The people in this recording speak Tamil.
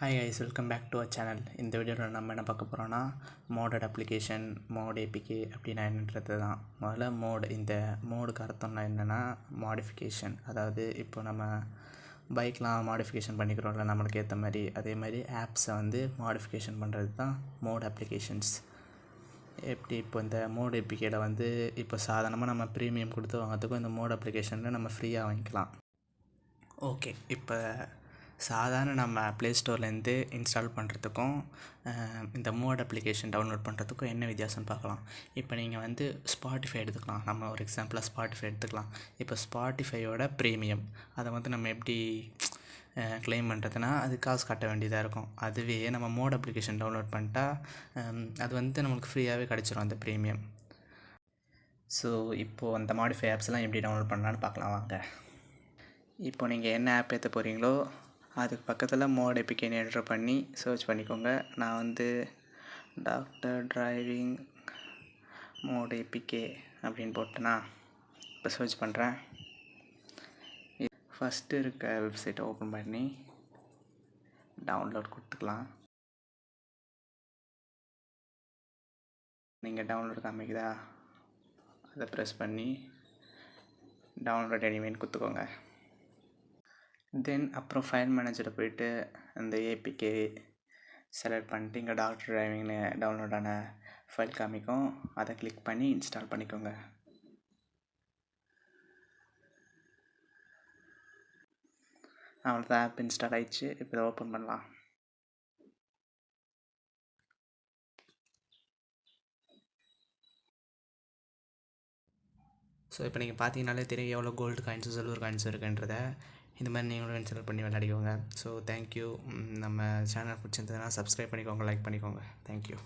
Hi guys, welcome back to our channel. இந்த வீடியோவில் நம்ம என்ன பார்க்க போகிறோன்னா மோடட் அப்ளிகேஷன், மோட் ஏபிகே அப்படின்னா என்னன்றது தான். முதல்ல இந்த மோடுக்கு அர்த்தம்னா என்னென்னா மாடிஃபிகேஷன். அதாவது இப்போ நம்ம பைக்லாம் மாடிஃபிகேஷன் பண்ணிக்கிறோம்ல நம்மளுக்கு ஏற்ற மாதிரி, அதே மாதிரி ஆப்ஸை மாடிஃபிகேஷன் பண்ணுறது தான் மோட் அப்ளிகேஷன்ஸ். எப்படி இப்போ இந்த மோட் ஏபிகேயில் இப்போ சாதாரணமாக நம்ம ப்ரீமியம் கொடுத்து வாங்கிறதுக்கும் இந்த மோட் அப்ளிகேஷனில் நம்ம ஃப்ரீயாக வாங்கிக்கலாம். ஓகே, இப்போ சாதாரண நம்ம ப்ளே ஸ்டோர்லேருந்து இன்ஸ்டால் பண்ணுறதுக்கும் இந்த மோட் அப்ளிகேஷன் டவுன்லோட் பண்ணுறதுக்கும் என்ன வித்தியாசம்னு பார்க்கலாம். இப்போ நீங்கள் ஸ்பாட்டிஃபை எடுத்துக்கலாம். நம்ம ஒரு எக்ஸாம்பிளாக ஸ்பாட்டிஃபை எடுத்துக்கலாம். இப்போ ஸ்பாட்டிஃபையோட ப்ரீமியம் அதை நம்ம எப்படி க்ளைம் பண்ணுறதுனா அது காசு கட்ட வேண்டியதாக இருக்கும். அதுவே நம்ம மோட் அப்ளிகேஷன் டவுன்லோட் பண்ணிட்டா அது நம்மளுக்கு ஃப்ரீயாகவே கிடச்சிரும் அந்த ப்ரீமியம். ஸோ இப்போது அந்த மாடிஃபை ஆப்ஸ்லாம் எப்படி டவுன்லோட் பண்ணலான்னு பார்க்கலாம் வாங்க. இப்போ நீங்கள் என்ன ஆப் ஏற்ற போகிறீங்களோ அதுக்கு பக்கத்தில் மோட் ஏபிகேன்னு என்டர் பண்ணி சர்ச் பண்ணிக்கோங்க. நான் டாக்டர் டிரைவிங் மோட் ஏபிகே அப்படின்னு போட்டேன்னா இப்போ சர்ச் பண்ணுறேன். ஃபஸ்ட்டு இருக்க வெப்சைட்டை ஓப்பன் பண்ணி டவுன்லோட் கொடுத்துக்கலாம். நீங்கள் டவுன்லோட் காமிக்குதா, அதை ப்ரெஸ் பண்ணி டவுன்லோட் எனிவேன்னு கொடுத்துக்கோங்க. தென் அப்புறம் ஃபைல் மேனேஜரை போய்ட்டு அந்த ஏபிகே செலக்ட் பண்ணிட்டு இங்கே டாக்டர் டிரைவிங்னு டவுன்லோடான ஃபைல் காமிக்கும். அதை கிளிக் பண்ணி இன்ஸ்டால் பண்ணிக்கோங்க. அவ்வளோதான், ஆப் இன்ஸ்டால் ஆயிடுச்சு. இப்போ இதை ஓப்பன் பண்ணலாம். ஸோ இப்போ நீங்கள் பார்த்தீங்கனாலே தெரியும் எவ்வளோ கோல்டு காயின்ஸு சில்வர் காயின்ஸு இருக்குன்றதை. இந்த மாதிரி நீங்களும் இன்ஸ்டால் பண்ணி விளையாடிக்கோங்க. So thank you. நம்ம சேனல் பிடிச்சிருந்ததுன்னா சப்ஸ்கிரைப் பண்ணிக்கோங்க, லைக் பண்ணிக்கோங்க. தேங்க்யூ.